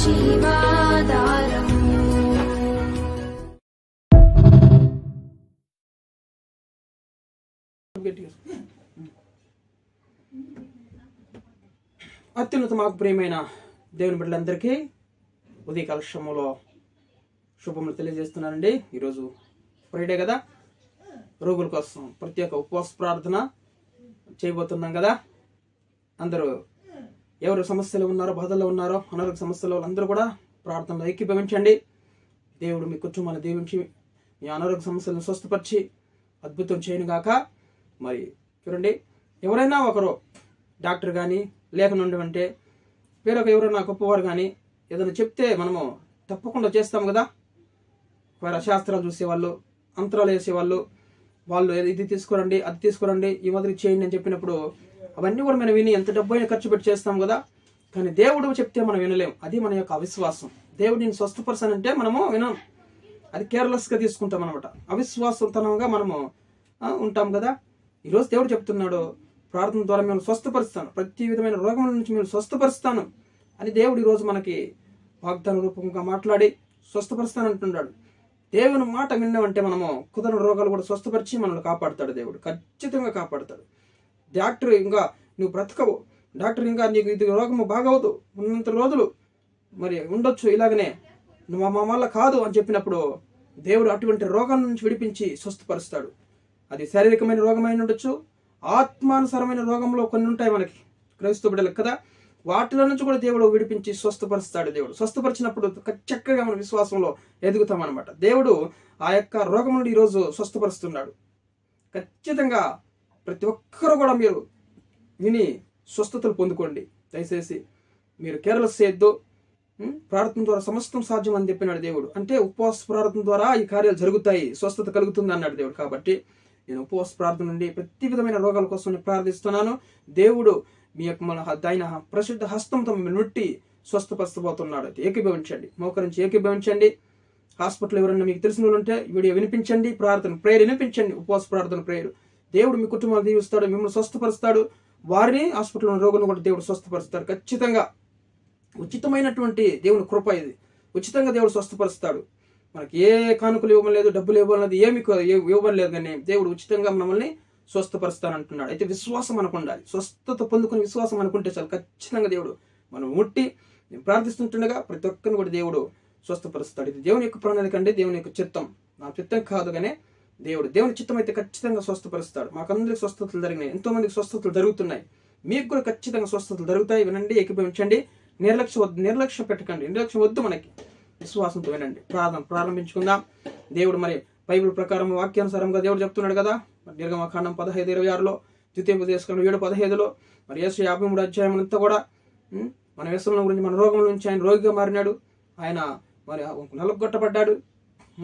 జీవాధారము. అత్యున్నత మాకు ప్రియమైన దేవుని బిడ్డలందరికీ ఉదయకాల శ్రమలో శుభములు తెలియజేస్తున్నానండి. ఈరోజు ఫ్రైడే కదా, రోగుల కోసం ప్రత్యేక ఉపవాస ప్రార్థన చేయబోతున్నాం కదా. అందరూ ఎవరు సమస్యలు ఉన్నారో, బాధల్లో ఉన్నారో, అనారోగ్య సమస్యలు అందరూ కూడా ప్రార్థనలో ఏకీభవించండి. దేవుడు మీ కుటుంబాన్ని దీవించి మీ అనారోగ్య సమస్యలను స్వస్థపరిచి అద్భుతం చేయనుగాక. మరి చూడండి, ఎవరైనా ఒకరు డాక్టర్ కానీ లేకుండా అంటే వేరొక ఎవరైనా గొప్పవారు కానీ ఏదైనా చెప్తే మనము తప్పకుండా చేస్తాం కదా. వేరే శాస్త్రాలు చూసేవాళ్ళు, అంతరాలు వేసేవాళ్ళు, వాళ్ళు ఇది తీసుకురండి, అది తీసుకురండి, ఈ మాదిరి చేయండి అని చెప్పినప్పుడు అవన్నీ కూడా మనం విని ఎంత డబ్బు అయినా ఖర్చు పెట్టి చేస్తాం కదా. కానీ దేవుడు చెప్తే మనం వినలేం. అది మన యొక్క అవిశ్వాసం. దేవుడు నేను స్వస్థపరచానంటే మనము వినం, అది కేర్లెస్గా తీసుకుంటాం అనమాట. అవిశ్వాసతనంగా మనము ఉంటాం కదా. ఈరోజు దేవుడు చెప్తున్నాడు, ప్రార్థన ద్వారా మేము స్వస్థపరుస్తాను, ప్రతి విధమైన రోగముల నుంచి మేము స్వస్థపరుస్తాను అని దేవుడు ఈరోజు మనకి వాగ్దాన రూపంగా మాట్లాడి స్వస్థపరుస్తానంటున్నాడు. దేవుని మాట విన్నామంటే మనము కుదరని రోగాలు కూడా స్వస్థపరిచి మనల్ని కాపాడుతాడు. దేవుడు ఖచ్చితంగా కాపాడుతాడు. డాక్టర్ ఇంకా నువ్వు బ్రతకవు, డాక్టర్ ఇంకా నీకు ఇది రోగము బాగవదు, ఉన్నంత రోజులు మరి ఉండొచ్చు ఇలాగనే, నువ్వు మా వల్ల కాదు అని చెప్పినప్పుడు దేవుడు అటువంటి రోగాల నుంచి విడిపించి స్వస్థపరుస్తాడు. అది శారీరకమైన రోగమైన ఉండొచ్చు, ఆత్మానుసారమైన రోగంలో కొన్ని ఉంటాయి మనకి క్రైస్తవ బిడ్డలకు కదా. వాటిలో నుంచి కూడా దేవుడు విడిపించి స్వస్థపరుస్తాడు. దేవుడు స్వస్థపరిచినప్పుడు చక్కగా మన విశ్వాసంలో ఎదుగుతాం అనమాట. దేవుడు ఆ యొక్క రోగం నుండి ఈరోజు స్వస్థపరుస్తున్నాడు. ఖచ్చితంగా ప్రతి ఒక్కరూ కూడా మీరు విని స్వస్థతలు పొందుకోండి. దయచేసి మీరు కేర్లెస్ చేయొద్దు. ప్రార్థన ద్వారా సమస్తం సాధ్యం అని చెప్పినాడు దేవుడు. అంటే ఉపవాస ప్రార్థన ద్వారా ఈ కార్యాలు జరుగుతాయి, స్వస్థత కలుగుతుంది అన్నాడు దేవుడు. కాబట్టి నేను ఉపవాస ప్రార్థన నుండి ప్రతి విధమైన రోగాల కోసం నేను ప్రార్థిస్తున్నాను. దేవుడు మీ యొక్క ఆయన ప్రసిద్ధ హస్తంతో మిమ్మల్ని నుట్టి స్వస్థపరచబోతున్నాడు. అయితే ఏకీభవించండి, మోకరించి ఏకీభవించండి. హాస్పిటల్ ఎవరైనా మీకు తెలిసిన వాళ్ళు ఉంటే వీడియో వినిపించండి, ప్రార్థన ప్రేయర్ వినిపించండి, ఉపవాస ప్రార్థన ప్రేయర్. దేవుడు మీ కుటుంబాన్ని దీవిస్తాడు, మిమ్మల్ని స్వస్థపరుస్తాడు. వారిని హాస్పిటల్లో ఉన్న రోగులను కూడా దేవుడు స్వస్థపరుస్తాడు. ఖచ్చితంగా ఉచితమైనటువంటి దేవుని కృప ఇది. ఉచితంగా దేవుడు స్వస్థపరుస్తాడు. మనకి ఏ కానుకలు ఇవ్వలేదు, డబ్బులు ఇవ్వలేదు, ఏమి ఇవ్వలేదు, కానీ దేవుడు ఉచితంగా మనల్ని స్వస్థపరుస్తానంటున్నాడు. అయితే విశ్వాసం మనకు ఉండాలి. స్వస్థత పొందుకుని విశ్వాసం అనుకుంటే చాలు, ఖచ్చితంగా దేవుడు మనం ముట్టి నేను ప్రార్థిస్తుంటుండగా ప్రతి ఒక్కరిని కూడా దేవుడు స్వస్థపరుస్తాడు. ఇది దేవుని యొక్క ప్రణాళిక అండి, దేవుని యొక్క చిత్తం. నా చిత్తం కాదు కానీ దేవుని చిత్తం అయితే ఖచ్చితంగా స్వస్థపరుస్తాడు. మాకందరికి స్వస్థతలు జరిగినాయి, ఎంతో మందికి స్వస్థతలు జరుగుతున్నాయి. మీకు కూడా ఖచ్చితంగా స్వస్థతలు జరుగుతాయి. వినండి, ఏకీభవించండి, నిర్లక్ష్యం పెట్టకండి. నిర్లక్ష్యం వద్దు, మనకి విశ్వాసంతో వినండి. ప్రారంభించుకుందాం. దేవుడు మరి బైబిల్ ప్రకారం వాక్యానుసారంగా దేవుడు చెప్తున్నాడు కదా. నిర్గమకాండం 15:26, ద్వితీయోపదేశకాండం 7:15, మరి యేసు 53 అధ్యాయం అంతా కూడా మన వ్యసనం గురించి, మన రోగం నుంచి ఆయన రోగిగా మారినాడు, ఆయన మరి నలుగొట్టబడ్డాడు.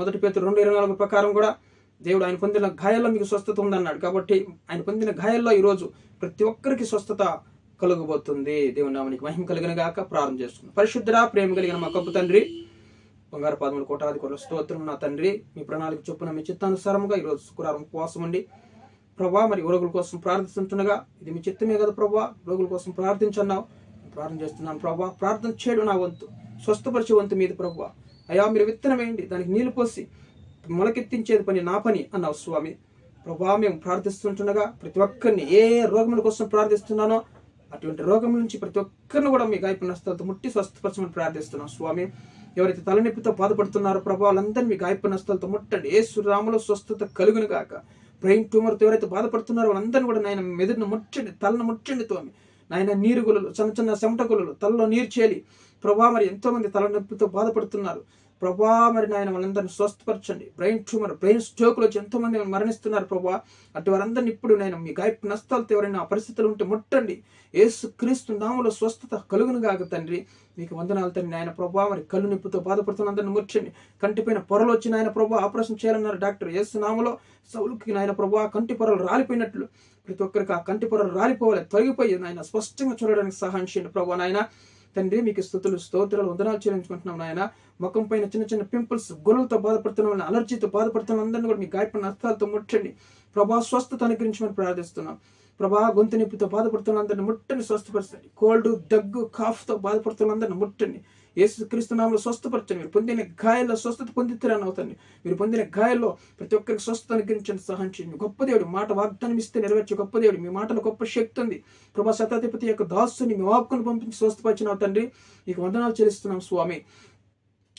1 పేతురు 2:24 ప్రకారం కూడా దేవుడు ఆయన పొందిన గాయాల్లో మీకు స్వస్థత ఉందన్నాడు. కాబట్టి ఆయన పొందిన గాయాల్లో ఈరోజు ప్రతి ఒక్కరికి స్వస్థత కలుగబోతుంది. దేవుని నామానికి మహిమ కలిగిన గాక. ప్రార్థన చేసుకున్నాం. పరిశుద్ధుడా, ప్రేమ కలిగిన మా గొప్ప తండ్రి, బంగారు పాదములు కోటాది కొరల స్తోత్రం నా తండ్రి. మీ ప్రణాళిక చొప్పున మీ చిత్తానుసారముగా ఈరోజు శుక్రవారం ఉపవాసం ఉండి ప్రభా మరి రోగుల కోసం ప్రార్థిస్తుండగా ఇది మీ చిత్తమే కదా ప్రభా. రోగుల కోసం ప్రార్థించన్నావు, ప్రార్థన చేస్తున్నాను ప్రభా. ప్రార్థన చేయడం నా వంతు, స్వస్థపరిచే వంతు మీది ప్రభా. అయ్యా మీరు విత్తనం వేయండి, దానికి నీళ్లు పోసి మొలకెత్తించేది పని నా పని అన్నావు స్వామి. ప్రభా మేము ప్రార్థిస్తుండగా ప్రతి ఒక్కరిని ఏ రోగముల కోసం ప్రార్థిస్తున్నానో అటువంటి రోగం నుంచి ప్రతి ఒక్కరిని కూడా మీ గాయపు నష్టాలతో ముట్టి స్వస్థపరచమని ప్రార్థిస్తున్నాం స్వామి. ఎవరైతే తలనొప్పితో బాధపడుతున్నారో ప్రభా వాళ్ళందరినీ మీ గాయపు నష్టాలతో ముట్టండి. యేసు నామములో స్వస్థత కలుగును గాక. బ్రెయిన్ ట్యూమర్తో ఎవరైతే బాధపడుతున్నారో వాళ్ళందరినీ కూడా నాయన మెదడును ముట్టండి, తలను ముట్టండి తోమి నాయన. నీరుగులలు, చిన్న చెమటగులలు, తలలో నీరు చేలి ప్రభా మరి ఎంతో మంది తలనొప్పితో బాధపడుతున్నారు ప్రభా. మరి నాయన వాళ్ళందరినీ స్వస్థపరచండి. బ్రెయిన్ ట్యూమర్, బ్రెయిన్ స్ట్రోక్లో ఎంతో మంది మరణిస్తున్నారు ప్రభా. అటు వారందరినీ ఇప్పుడు నేను మీ గాయపు నష్టాలతో ఎవరైనా ఆ పరిస్థితులు ఉంటే ముట్టండి. యేసు క్రీస్తు నామములో స్వస్థత కలుగును గాక తండ్రి. మీకు వందనాలు తండ్రి. ఆయన ప్రభా మరి కళ్ళు నొప్పితో బాధపడుతున్న అందరిని ముట్టండి. కంటిపైన పొరలు వచ్చి నాయన ప్రభా ఆపరేషన్ చేయాలన్నారు డాక్టర్. యేసు నామములో సౌలుకి నాయన ప్రభా కంటి పొరలు రాలిపోయినట్లు ప్రతి ఒక్కరికి ఆ కంటి పొరలు రాలిపోవాలి, తొలగిపోయి నాయన స్పష్టంగా చూడడానికి సహాయం చేయండి ప్రభా. నాయన తండ్రి మీకు స్తుతులు స్తోత్రాలు వందనాలు చెల్లించుకుంటున్నాం నాయన. ముఖం పైన చిన్న చిన్న పింపుల్స్, గొల్లలతో బాధపడుతున్న, అలర్జీతో బాధపడుతున్న అందరినీ కూడా మీ గాయపడిన నష్టాలతో ముట్టండి ప్రభా. స్వస్థత అనుగ్రహించమని ప్రార్థిస్తున్నాం ప్రభా. గొంతు నొప్పితో బాధపడుతున్న అందరిని ముట్టండి, స్వస్థపరచండి. కోల్డ్, దగ్గు, కాఫ్తో బాధపడుతున్న అందరిని ముట్టండి. యేసుక్రీస్తు నామములో స్వస్థపరచండి. మీరు పొందిన గాయాల్లో స్వస్థత పొందితేరని అవుతండి. మీరు పొందిన గాయాల్లో ప్రతి ఒక్కరికి స్వస్థత అనుగ్రహించండి, సహాయం చేయండి. గొప్ప దేవుడు, మాట వాగ్దానం ఇస్తే నెరవేర్చే గొప్ప దేవుడు. మీ మాటలో గొప్ప శక్తి ఉంది ప్రభా. శతాధిపతి యొక్క దాసుని మీ వాక్కును పంపించి స్వస్థపరిచిన తండ్రి మీకు వందనాలు చెల్లిస్తున్నాం స్వామి.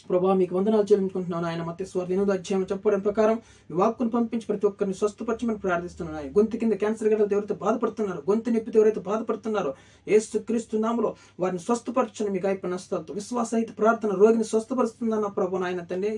ప్రభా మీకు వందనాలు చెల్లించుకుంటున్నాను ఆయన. మత్తయి సువార్త 8వ అధ్యాయం చెప్పడం ప్రకారం మీ వాక్కును పంపించి ప్రతి ఒక్కరిని స్వస్థపరచమని ప్రార్థిస్తున్నాను ఆయన. గొంతు కింద క్యాన్సర్ గడ్డలతో ఎవరైతే బాధపడుతున్నారో, గొంతు నొప్పితో ఎవరైతే బాధపడుతున్నారో యేసుక్రీస్తు నామములో వారిని స్వస్థపరచని మీ గాయపడిన నష్టాలతో విశ్వాసహిత ప్రార్థన రోగిని స్వస్థపరుస్తుందన్న ప్రభు నాయన తండ్రి.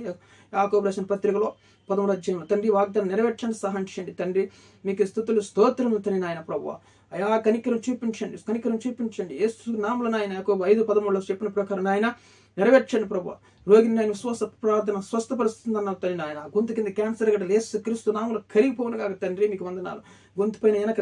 యాకోబు రాసిన పత్రికలో 13వ అధ్యాయంలో తండ్రి వాగ్దానం నెరవేర్చండి, సహాయం చేయండి తండ్రి. మీకు స్తుతులు స్తోత్రములు తండ్రి నాయన ప్రభు. అయా కనికరం చూపించండి యేసు నామములో నాయన. యాకోబు 5:13లో చెప్పిన ప్రకారం నాయన నెరవేర్చండి ప్రభు. రోగిని నేను విశ్వాస ప్రార్థన స్వస్థపరుస్తుందన్న తండ్రి నాయన. గొంతు కింద క్యాన్సర్ గడ్డలు యేసుక్రీస్తు నామములో కరిగిపోవును కాక తండ్రి మీకు వందనాలు. గొంతు పైన వెనక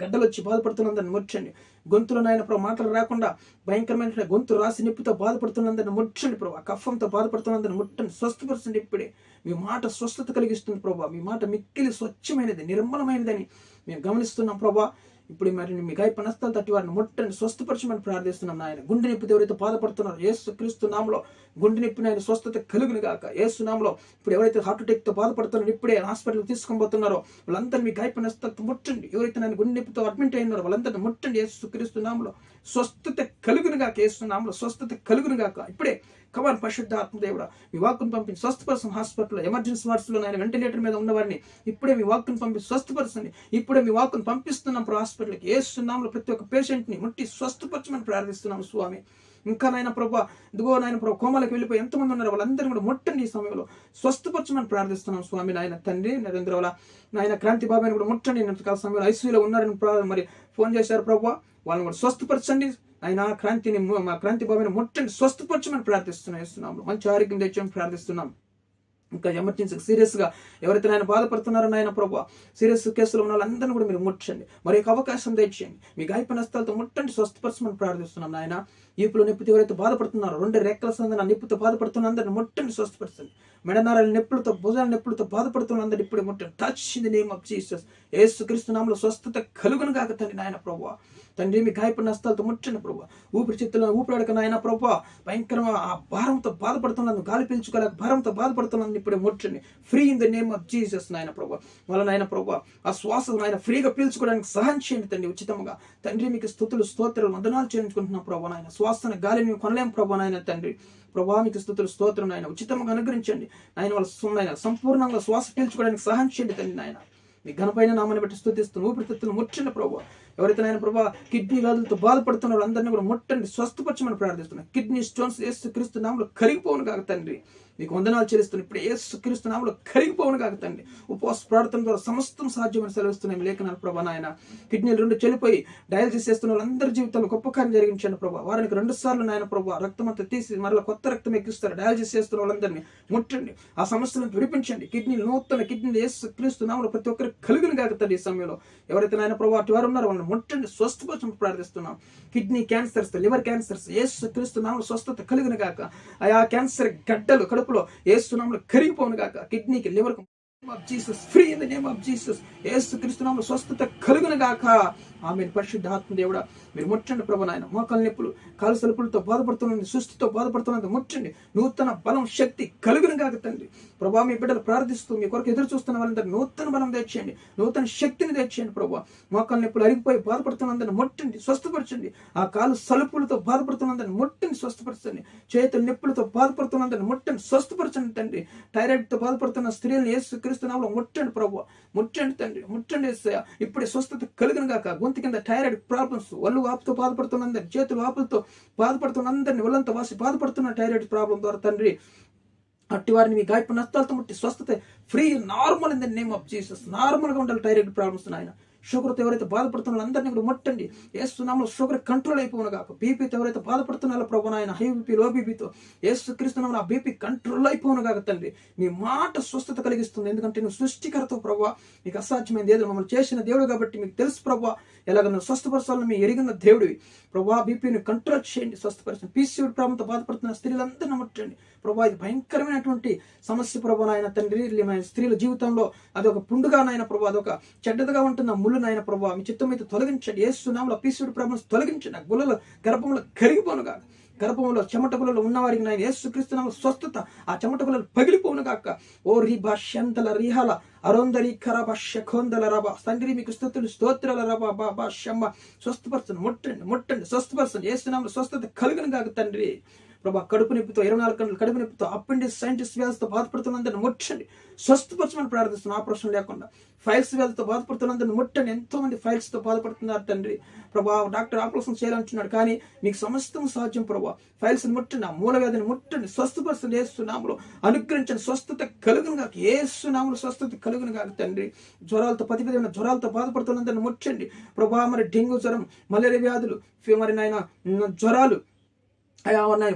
గడ్డలు వచ్చి బాధపడుతున్నందరిని ముట్టండి. గొంతులో నాయన ప్రభు మాటలు రాకుండా భయంకరమైన గొంతు రాసి నొప్పితో బాధపడుతున్నందరిని ముట్టండి ప్రభు. కఫంతో బాధపడుతున్నందరిని ముట్టండి, స్వస్థపరచండి. ఇప్పుడే మీ మాట స్వస్థత కలిగిస్తుంది ప్రభు. మీ మాట మిక్కిలి స్వచ్ఛమైనది, నిర్మలమైనదని మేము గమనిస్తున్నాం ప్రభు. ఇప్పుడు మరి మీ గాయపడిన నష్టాలు తట్టి వారిని ముట్టండి, స్వస్థపరచమని ప్రార్థిస్తున్నాం నాయన. గుండె నొప్పితో ఎవరైతే బాధపడుతున్నారో యేసుక్రీస్తు నామములో గుండె నొప్పి నాయన స్వస్థత కలుగును గాక యేసు నామములో. ఇప్పుడు ఎవరైతే హార్ట్ అటాక్తో బాధపడుతున్నారో, ఇప్పుడే హాస్పిటల్కి తీసుకొని పోతున్నారో వాళ్ళందరినీ మీ గాయపడిన నష్టాలతో ముట్టండి. ఎవరైతే నేను గుండె నొప్పితో అడ్మిట్ అయినారో వాళ్ళందరినీ ముట్టండి యేసుక్రీస్తు నామములో. స్వస్థత కలుగును గాక యేసు నామములో, స్వస్థత కలుగును గాక. ఇప్పుడే కమాన్ పరిశుద్ధ ఆత్మదేవుడా మీ వాక్కును పంపించి స్వస్థపరచం. హాస్పిటల్లో ఎమర్జెన్సీ వార్డ్స్లో ఆయన వెంటిలేటర్ మీద ఉన్నవారిని ఇప్పుడే మీ వాక్కును పంపించి స్వస్థపరచండి. ఇప్పుడే మీ వాక్కును పంపిస్తున్నాం హాస్పిటల్కి. యేసు నామములో ప్రతి ఒక్క పేషెంట్ని ముట్టి స్వస్థపరచమని ప్రార్థిస్తున్నాం స్వామి. ఇంకా నాయన ప్రభా ఇదిగో నాయన ప్రభు కోమలకు వెళ్ళిపోయి ఎంతమంది ఉన్నారు వాళ్ళందరూ కూడా ముట్టండి ఈ సమయంలో, స్వస్థపరచమని ప్రార్థిస్తున్నాం స్వామి. నాయన తండ్రి నరేంద్ర వల్ల నాయన క్రాంతి బాబాయిని కూడా ముట్టండి. ఇంతకాల సమయంలో ఐసీయూలో ఉన్నారని మరి ఫోన్ చేశారు ప్రభు, వాళ్ళని కూడా స్వస్థపరచండి. ఆయన క్రాంతిని మా క్రాంతి బాబాయిని ముట్టండి, స్వస్థపరచమని ప్రార్థిస్తున్నాం. మంచి ఆరోగ్యం తెచ్చమని ప్రార్థిస్తున్నాం. ఇంకా ఎమర్జెన్సీ సీరియస్గా ఎవరైతే ఆయన బాధపడుతున్నారో నాయన ప్రభు, సీరియస్ కేసులో ఉన్న వాళ్ళందరినీ కూడా మీరు ముట్టండి, మరి ఒక అవకాశం తెచ్చేయండి. మీ గాయపడిన నష్టాలతో ముట్టండి, స్వస్థపరచమని ప్రార్థిస్తున్నాం నాయన. ఈపులో నొప్పితో ఎవరైతే బాధపడుతున్నారో, 2 రెక్కల సందన నొప్పితో బాధపడుతున్న అందరిని ముట్టండి, స్వస్థపరచండి. మెడనారాల నొప్పులతో, భుజాల నొప్పులతో బాధపడుతున్న అందరినీ ఇప్పుడే ముట్టండి. Touch in the name of Jesus. Yesukristu నామములో స్వస్థత కలుగును గాక తండ్రి నాయన ప్రభు. తండ్రి మీ గాయపడిన నష్టాలతో ముట్టండి ప్రభు. ఊపిరితిత్తులను ఊపిరాడక నాయన ప్రభు, భయంకరంగా ఆ భారంతో బాధపడుతున్నాను, గాలి పీల్చుకోలేక భారంతో బాధపడుతున్నాను ఇప్పుడే ముట్టండి. Free in the name of Jesus నాయన ప్రభు. వాళ్ళ నాయన ప్రభు ఆ శ్వాస నాయన ఫ్రీగా పీల్చుకోవడానికి సహాయం చేయండి తండ్రి ఉచితంగా. తండ్రి మీకు స్తుతులు స్తోత్రాలు వందనాలు చేయించుకుంటున్నాం ప్రభు నాయన. శ్వాసను గాలిని మేము కొనలేం ప్రభు నాయన తండ్రి. ప్రభా మీకు స్తుతులు స్తోత్రం నాయన, ఉచితంగా అనుగ్రహించండి నాయన. వాళ్ళ సంపూర్ణంగా శ్వాస పీల్చుకోవడానికి సహాయం చేయండి తండ్రి నాయన. మీ ఘనపైన నామాన్ని బట్టి స్తుతిస్తున్నాను. ఊపిరితిత్తులు ముట్టండి ప్రభు. ఎవరైతే నాయన ప్రభా కిడ్నీ వ్యాధులతో బాధపడుతున్న వాళ్ళందరినీ కూడా ముట్టండి, స్వస్థపరచమని ప్రార్థిస్తున్నాను. కిడ్నీ స్టోన్స్ యేసుక్రీస్తు నామములో కరిగిపోవును కాక తండ్రి. మీకు వందనాలు చెల్లిస్తున్నాను. ఇప్పుడు యేసుక్రీస్తు నామములో కరిగిపోవును కాక తండ్రి. ఉపవాస ప్రార్థన ద్వారా సమస్తం సాధ్యమని సెలవిస్తున్నాయి లేఖనాలు ప్రభా నాయన. కిడ్నీలు 2 చెల్లిపోయి డయాలసిస్ చేస్తున్న వాళ్ళందరి జీవితంలో గొప్ప కార్యం జరిగించండి ప్రభా. వారానికి 2 సార్లు నాయన ప్రభా రక్తం అంతా తీసి మరలా కొత్త రక్తం ఎక్కిస్తారు. డయాలసిస్ చేస్తున్న వాళ్ళందరినీ ముట్టండి, ఆ సమస్యలను విడిపించండి. కిడ్నీలు నూతన కిడ్నీలు యేసుక్రీస్తు నామములో ప్రతి ఒక్కరికి కలుగును కాక తండ్రి. ఈ సమయంలో ఎవరైతే నాయన ప్రభా అటు వారు ఉన్నారో వాళ్ళని ముట్టండి, స్వస్థపరచమని ప్రార్థిస్తున్నాం. కిడ్నీ క్యాన్సర్స్, లివర్ క్యాన్సర్స్ యేసుక్రీస్తు నామములో స్వస్థత కలుగును గాక. ఆ క్యాన్సర్ గడ్డలు కడుపులో యేసు నామములో కరిగిపోవును గాక. కిడ్నీకి, లివర్కు Jesus free in the name of Jesus. Yesukristu నామములో స్వస్థత కలుగును గాక. ఆమేన్. పరిశుద్ధ ఆత్మ దేవుడా మీరు ముట్టండి ప్రభు నాయన. మోకాలు నొప్పులు, కాలు సలుపులతో బాధపడుతున్నది, సుస్థితో బాధపడుతున్నది ముట్టండి. నూతన బలం, శక్తి కలుగును గాక తండ్రి. ప్రభా మీ బిడ్డలు ప్రార్థిస్తూ మీ కొరకు ఎదురు చూస్తున్న వాళ్ళందరూ నూతన బలం తెచ్చేయండి, నూతన శక్తిని తెచ్చేయండి ప్రభు. మోకాలు నొప్పులు అరిగిపోయి బాధపడుతున్నందరిని ముట్టండి, స్వస్థపరచండి. ఆ కాలు సలుపులతో బాధపడుతున్నందరిని ముట్టండి, స్వస్థపరచండి. చేతుల నొప్పులతో బాధపడుతున్నందరిని ముట్టండి, స్వస్థపరచండి తండ్రి. థైరాయిడ్తో బాధపడుతున్న స్త్రీలను యేసుక్రీస్తు నామములో ముట్టండి ప్రభు. ముట్టండి తండ్రి, ముట్టండి యేసయ్యా. ఇప్పుడే స్వస్థత కలుగును గాక. గొంతు కింద థైరాయిడ్ ప్రాబ్లమ్స్, ఒళ్ళు వాపుతో బాధపడుతున్నందరినీ, చేతులు వాపులతో బాధపడుతున్నందరినీ, ఒళ్ళంతా వాసి బాధపడుతున్న థైరాయిడ్ ప్రాబ్లం ద్వారా తండ్రి అట్టి వారిని మీ గాయపడిన నష్టాలతో ముట్టి స్వస్థత free normal in the name of Jesus. నార్మల్గా ఉండాలి థైరాయిడ్ ప్రాబ్లమ్స్ నాయన. షుగర్తో ఎవరైతే బాధపడుతున్నారో అందరినీ కూడా ముట్టండి, యేసు నామములో షుగర్ కంట్రోల్ అయిపోవును గాక. బీపీతో ఎవరైతే బాధపడుతున్నారో ప్రభు నాయన, హై బీపీ, లో బీపీతో యేసుక్రీస్తు నామములో ఆ బీపీ కంట్రోల్ అయిపోవును గాక తండ్రి. మీ మాట స్వస్థత కలిగిస్తుంది, ఎందుకంటే నువ్వు సృష్టికర్తవు ప్రభు. మీకు అసాధ్యమైనది ఏదో మమ్మల్ని చేసిన దేవుడు కాబట్టి మీకు తెలుసు ప్రభు ఎలాగ నువ్వు స్వస్థపరచాలని మీ ఎరిగిన దేవుడివి ప్రభు. బీపీని కంట్రోల్ చేయండి, స్వస్థపరచండి. పీసీఓడి ప్రాబ్లంతో బాధపడుతున్న స్త్రీలందరినీ ముట్టండి ప్రభు. ఇది భయంకరమైనటువంటి సమస్య ప్రభు నాయన తండ్రి. స్త్రీల జీవితంలో అదొక పుండుగా నాయన ప్రభు, అదొక చెడ్డగా ఉంటున్న ముళ్ళు నాయన ప్రభు. మీ చిత్తం అయితే తొలగించండి యేసు నామములో. పీసీఓడి ప్రాబ్లమ్స్ తొలగించండి. గుళ్ళలో గర్భంలో కరిగిపోనుగా. గర్భంలో చెమటకులలో ఉన్నవారికి నాయన యేసుక్రీస్తు నామములో స్వస్థత. ఆ చెమటకులలో పగిలిపోవును గాక. ఓ రిబా శంతల రిహాల అరొందరి కరబ శకొందల రబ. తండ్రి మీకు స్తుతులు స్తోత్రాల రబ బాబా శమ్మ. స్వస్థపరచండి, ముట్టండి స్వస్థపరచండి. యేసు నామములో స్వస్థత కలుగును గాక తండ్రి. ప్రభా కడుపు నొప్పితో 24 గంటలు కడుపు నొప్పితో అపెండిక్స్ సైంటిస్ట్ వ్యాధితో బాధపడుతున్నందరిని ముట్టండి, స్వస్థపరచమని ప్రార్థిస్తున్నాం. ఆపరేషన్ లేకుండా ఫైల్స్ వ్యాధితో బాధపడుతున్నందరిని ముట్టండి. ఎంతో మంది ఫైల్స్ తో బాధపడుతున్నారు తండ్రి. ప్రభా డాక్టర్ ఆపరేషన్ చేయాలంటున్నాడు, కానీ మీకు సమస్తం సాధ్యం ప్రభా. ఫైల్స్ ముట్టండి, ఆ మూల వ్యాధిని ముట్టండి, స్వస్థపరచండి. యేసు నామములో అనుగ్రహించండి, స్వస్థత కలుగును గాక. యేసు నామములో స్వస్థత కలుగును గాక తండ్రి. జ్వరాలతో పది విధమైన జ్వరాలతో బాధపడుతున్నందరిని ముట్టండి ప్రభా. మరి డెంగ్యూ జ్వరం, మలేరియా వ్యాధులు, మరి నాయన జ్వరాలు,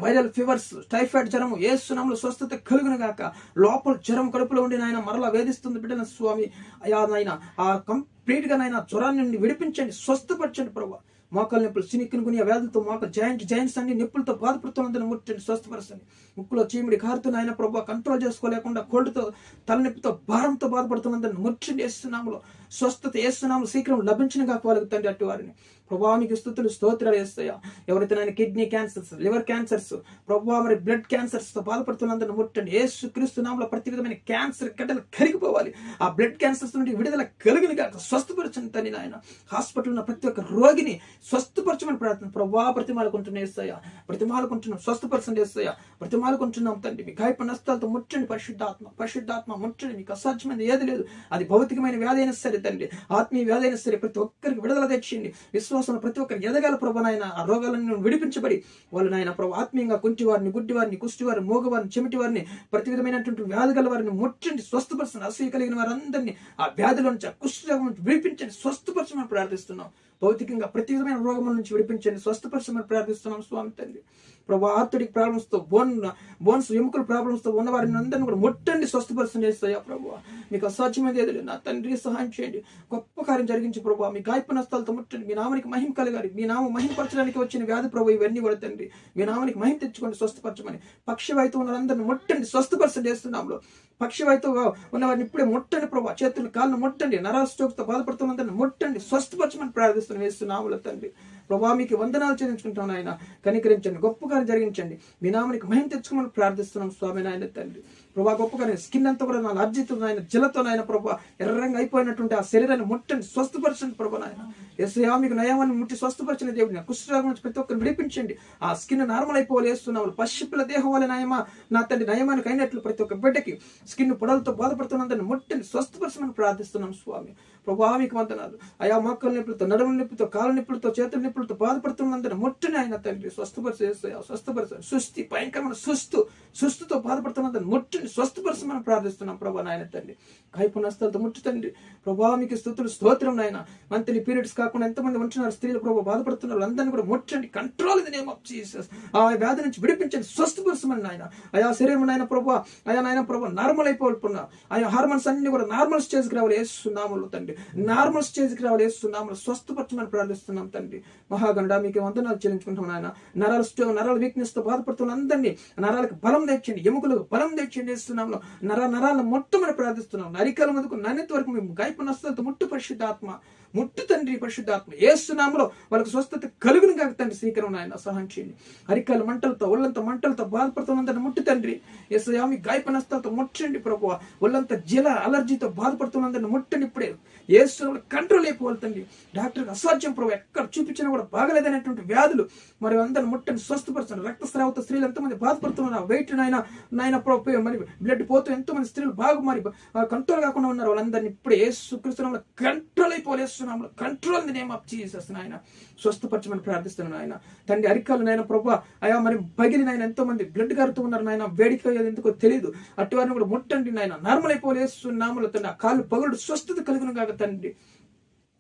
వైరల్ ఫీవర్స్, టైఫాయిడ్ జ్వరము యేసు నామములో స్వస్థత కలుగును గాక. లోపల జ్వరం కడుపులో ఉండి నాయన మరలా వేధిస్తుంది బిడ్డల స్వామి. అయా నాయన ఆ కంప్లీట్ గా నాయన జ్వరాన్ని నుండి విడిపించండి, స్వస్థపరచండి ప్రభు. మోకాలు నొప్పులు, చినిక్కుని వ్యాధులతో మోకాలు జాయింట్స్ అన్ని నొప్పులతో బాధపడుతున్నందుని ముట్టండి, స్వస్థపరచండి. ముక్కులో చీమిడి కారుతున్న ఆయన ప్రభు కంట్రోల్ చేసుకోలేకుండా కోల్డ్తో తలనొప్పితో భారంతో బాధపడుతున్నందుని ముట్టండి. యేసు నామములో స్వస్థత, యేసు నామములో శీఘ్రం లభించిన గాక వాళ్ళకి అటు వారిని. ప్రభా మీకు స్తుతులు స్తోత్రాలు చేస్తాయా. ఎవరైతే నాయన కిడ్నీ క్యాన్సర్స్, లివర్ క్యాన్సర్స్, ప్రభా మరి బ్లడ్ క్యాన్సర్స్ తో బాధపడుతున్నందుని ముట్టండి. యేసు క్రీస్తు నామములో ప్రతి విధమైన క్యాన్సర్ గడ్డలు కరిగిపోవాలి. ఆ బ్లడ్ క్యాన్సర్స్ నుండి విడుదల కలుగును గాక. స్వస్థపరచండి తండ్రి నాయన. హాస్పిటల్ ఉన్న ప్రతి ఒక్క రోగిని స్వస్థపరచమని ప్రార్థన ప్రభా. ప్రతిమాలుకుంటున్నా యేసయ్యా, ప్రతిమాలుకుంటున్నాం, స్వస్థపరచండి యేసయ్యా, ప్రతిమాలుకుంటున్నాం తండ్రి. మీ గాయపడిన హస్తాలతో ముట్టండి పరిశుద్ధాత్మ ముట్టండి. మీకు అసాధ్యమైనది ఏది లేదు. అది భౌతికమైన వ్యాధి అయినా సరే తండ్రి, ఆత్మీయ వ్యాధి అయినా సరే ప్రతి ఒక్కరికి విడుదల తెచ్చింది. విశ్వాసంలో ప్రతి ఒక్కరు ఎదగాల ప్రభు నాయన. ఆ రోగాలను విడిపించబడి వాళ్ళు నాయన ప్రభు ఆత్మీయంగా కుంటివారిని, గుడ్డివారిని, కుష్టివారిని, మోగవారిని, చెమిటివారిని, ప్రతి విధమైనటువంటి వ్యాధి గల వారిని ముట్టండి, స్వస్థపరచండి. అసూయ కలిగిన వారందరినీ ఆ వ్యాధుల నుంచి, ఆ కుష్ఠరోగం నుంచి విడిపించండి, స్వస్థపరచమని ప్రార్థిస్తున్నాం. భౌతికంగా ప్రతి విధమైన రోగముల నుంచి విడిపించండి, స్వస్థపరచమని ప్రార్థిస్తున్నాం స్వామి తండ్రి. ప్రభా ఆర్థోడిక్ ప్రాబ్లమ్స్ తో, బోన్స్ ఎముకల ప్రాబ్లమ్స్ తో ఉన్న వారిని అందరినీ కూడా ముట్టండి, స్వస్థపరచండి యేసయ్యా. ప్రభు మీకు అసాధ్యమైనది ఏది లేదు. నా తండ్రి సహాయం చేయండి, గొప్ప కార్యం జరిగించి ప్రభు. మీ గాయపడిన హస్తాలతో ముట్టండి. మీ నామానికి మహిమ కలగాలి. మీ నామం మహిమపరచడానికి వచ్చిన వ్యాధి ప్రభు ఇవన్నీ కూడా తండ్రి మీ నామానికి మహిమ తెచ్చుకోండి, స్వస్థపరచమని. పక్షవాయుతో ఉన్న అందరిని ముట్టండి, స్వస్థపరచండి యేసునామములో. పక్షవాయుతో ఉన్న వారిని ఇప్పుడే ముట్టండి ప్రభు. చేతులు కాళ్ళను ముట్టండి. నరాల స్ట్రోక్ తో బాధపడుతున్న అందరిని ముట్టండి, స్వస్థపరచమని ప్రార్థిస్తున్నాం యేసునామములో తండ్రి. ప్రభా మీకు వందనాలు చెల్లించుకుంటాం ఆయన. కనికరించండి, గొప్ప కార్యం జరిగించండి. మీ నామానికి మహిమ తెచ్చుకోమని ప్రార్థిస్తున్నాం స్వామి నాయన తండ్రి. ప్రభా గొప్ప కార్యం, స్కిన్ అంతా కూడా నా అర్జితో నాయన జలతో నాయన ప్రభా ఎర్రంగా అయిపోయినటువంటి ఆ శరీరాన్ని ముట్టండి, స్వస్థపరచండి ప్రభు నాయన. యేసయ్యా మీకు నయాన్ని ముట్టి స్వస్థపరిచిన దేవుడిని, కుష్ఠరోగం నుంచి ప్రతి ఒక్కరు విడిపించండి. ఆ స్కిన్ నార్మల్ అయిపోవాలి వేస్తున్నాము. పసిపిల్ల దేహం వల్ల నయమా నా తండ్రి నయమానికి అయినట్లు ప్రతి ఒక్క బిడ్డకి స్కిన్ పొడలతో బాధపడుతున్నందుని ముట్టండి, స్వస్థపరచమని ప్రార్థిస్తున్నాం స్వామి. ప్రభా మీకు వందనాలు. ఆయా మొక్కల నొప్పులతో, నడుముల నొప్పితో, కాళ్ళ నొప్పులతో, చేతుల నొప్పులతో బాధపడుతున్నందుని ముట్టని ఆయన తండ్రి స్వస్థపరచ. సుస్థి, భయంకరమైన సుస్థుతో బాధపడుతున్నందుని ముట్టండి, స్వస్థపరచమని ప్రార్థిస్తున్నాం ప్రభా నాయన తండ్రి. కాయపు నస్తాలతో ముట్టు తండ్రి. ప్రభా మీకు స్తుతులు స్తోత్రం నాయన. మంత్లీ పీరియడ్స్ కాకుండా ఎంతమంది ఉంటున్నారు స్త్రీలు ప్రభావ బాధపడుతున్నారు, అందరినీ కూడా ముట్టండి. Control the name of Jesus. ఆ వ్యాధి నుంచి విడిపించండి, స్వస్థపరచమని నాయన. ఆయా శరీరం నాయన ప్రభా, ఆయా నాయన ప్రభా నార్మల్ అయిపోతున్నా. ఆయా హార్మోన్స్ అన్ని కూడా నార్మల్ స్టేజ్కి రావాలి యేసునామములో తండ్రి. నార్మల్ స్టేజ్కి రావాలి యేసునామములో. స్వస్థపరచమని ప్రార్థిస్తున్నాం తండ్రి. మహాగండ మీకు వందనాలు చెల్లించుకుంటాం నాయన. నరాల వీక్నెస్ తో బాధపడుతున్న అందరినీ నరాలకు బలం తెచ్చండి, ఎముకలకు బలం తెచ్చండి యేసునామములో. నరాలను మొట్టమని ప్రార్థిస్తున్నాం. అరికాల ముందుకు నన్నెత్తి వరకు మేము గాయపు నస్తాలతో ముట్టు పరిశుద్ధాత్మ, ముట్టు తండ్రి పరిశుద్ధాత్మ. యేసునామములో వాళ్ళకు స్వస్థత కలుగును గాక తండ్రి. శ్రీకరం నాయన సహాయం చేయండి. అరికాల మంటలతో, ఒళ్ళంతా మంటలతో బాధపడుతున్నందరిని ముట్టు తండ్రి. యేసయ్యా మీ గాయపు నస్తాలతో ముట్టండి ప్రభువా. ఒళ్ళంతా అలర్జీతో బాధపడుతున్నందరిని ముట్టండి. ఇప్పుడే యేసునామములో కంట్రోల్ అయిపోవాలి తండ్రి. డాక్టర్కి అసాధ్యం ప్రభు, ఎక్కడ చూపించినా కూడా బాగలేదనేటువంటి వ్యాధులు మరి అందరిని ముట్టండి, స్వస్థపరచండి. రక్తస్రావతో స్త్రీలు ఎంతమంది బాధపడుతున్నారు, వెయిట్ నాయన ప్రభు మరి బ్లడ్ పోతూ ఎంతోమంది స్త్రీలు బాగా మరి కంట్రోల్ కాకుండా ఉన్నారు. వాళ్ళందరినీ ఇప్పుడే యేసుక్రీస్తు నామములో కంట్రోల్ అయిపోవాలి. యేసునామములో control the name of Jesus నాయన. స్వస్థపరచమని ప్రార్థిస్తున్నాను నాయన తండ్రి. అరికాలు నాయన ప్రభు అయా మరి పగిలి నాయన ఎంతో మంది బ్లడ్ గారుతూ ఉన్నారు నాయన. వేడిక ఎందుకో తెలియదు, అట్టి వారిని కూడా ముట్టండి నాయన. నార్మల్ అయిపోవాలి యేసునామములో తండ్రి. ఆ కాళ్ళు పగులు స్వస్థత కలుగును కాక తండ్రి.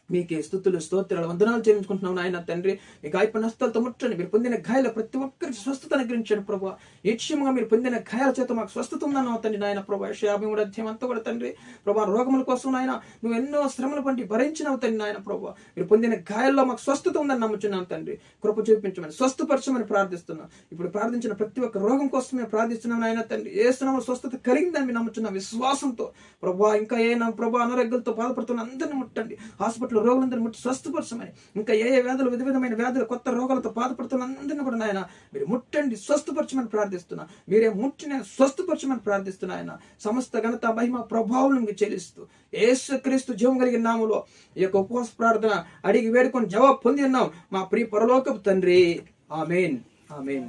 మీకే స్తుతులు స్తోత్రాలు వందనాలు చెల్లించుకుంటున్నాం నాయన తండ్రి. మీ గాయపడిన హస్తాలతో ముట్టండి. మీరు పొందిన గాయాల ప్రతి ఒక్కరికి స్వస్థత అనుగ్రహించండి ప్రభు. నిశ్చయముగా మీరు పొందిన గాయాల చేత మాకు స్వస్థత ఉందన్న తండ్రి నాయన ప్రభు. 53వ అధ్యాయం అంతా కూడా తండ్రి ప్రభా రోగముల కోసం నాయన నువ్వు ఎన్నో శ్రమలు పండి భరించినవు తండ్రి నాయన ప్రభు. మీరు పొందిన గాయాల్లో మాకు స్వస్థత ఉందని నమ్ముచున్నాం తండ్రి. కృప చూపించమని, స్వస్థపరచమని ప్రార్థిస్తున్నాం. ఇప్పుడు ప్రార్థించిన ప్రతి ఒక్క రోగం కోసం మేము ప్రార్థిస్తున్నాం నాయన తండ్రి. యేసునామములో స్వస్థత కలిగిందని మేము నమ్ముచున్నాం విశ్వాసంతో ప్రభు. ఇంకా ఏ ప్రభు అనారోగ్యాలతో బాధపడుతున్న అందరిని ముట్టండి. హాస్పిటల్ ఉన్న రోగులందరినీ ముట్టి స్వస్థపరచమని, ఇంకా ఏ వ్యాధులు విధమైన వ్యాధులు కొత్త రోగాలతో బాధపడుతున్న అందరినీ కూడా నాయన మీరు ముట్టండి, స్వస్థపరచమని ప్రార్థిస్తున్నా. మీరే ముట్టిన స్వస్థపరచమని ప్రార్థిస్తున్నా. ఆయన సమస్త ఘనత మహిమ ప్రభావం మీకు చెల్లిస్తూ యేసుక్రీస్తు జీవం కలిగిన నామములో ఈ యొక్క ఉపవాస ప్రార్థన అడిగి వేడుకొని జవాబు పొంది ఉన్నాం మా ప్రియ పరలోకపు తండ్రి. ఆమేన్. ఆమేన్.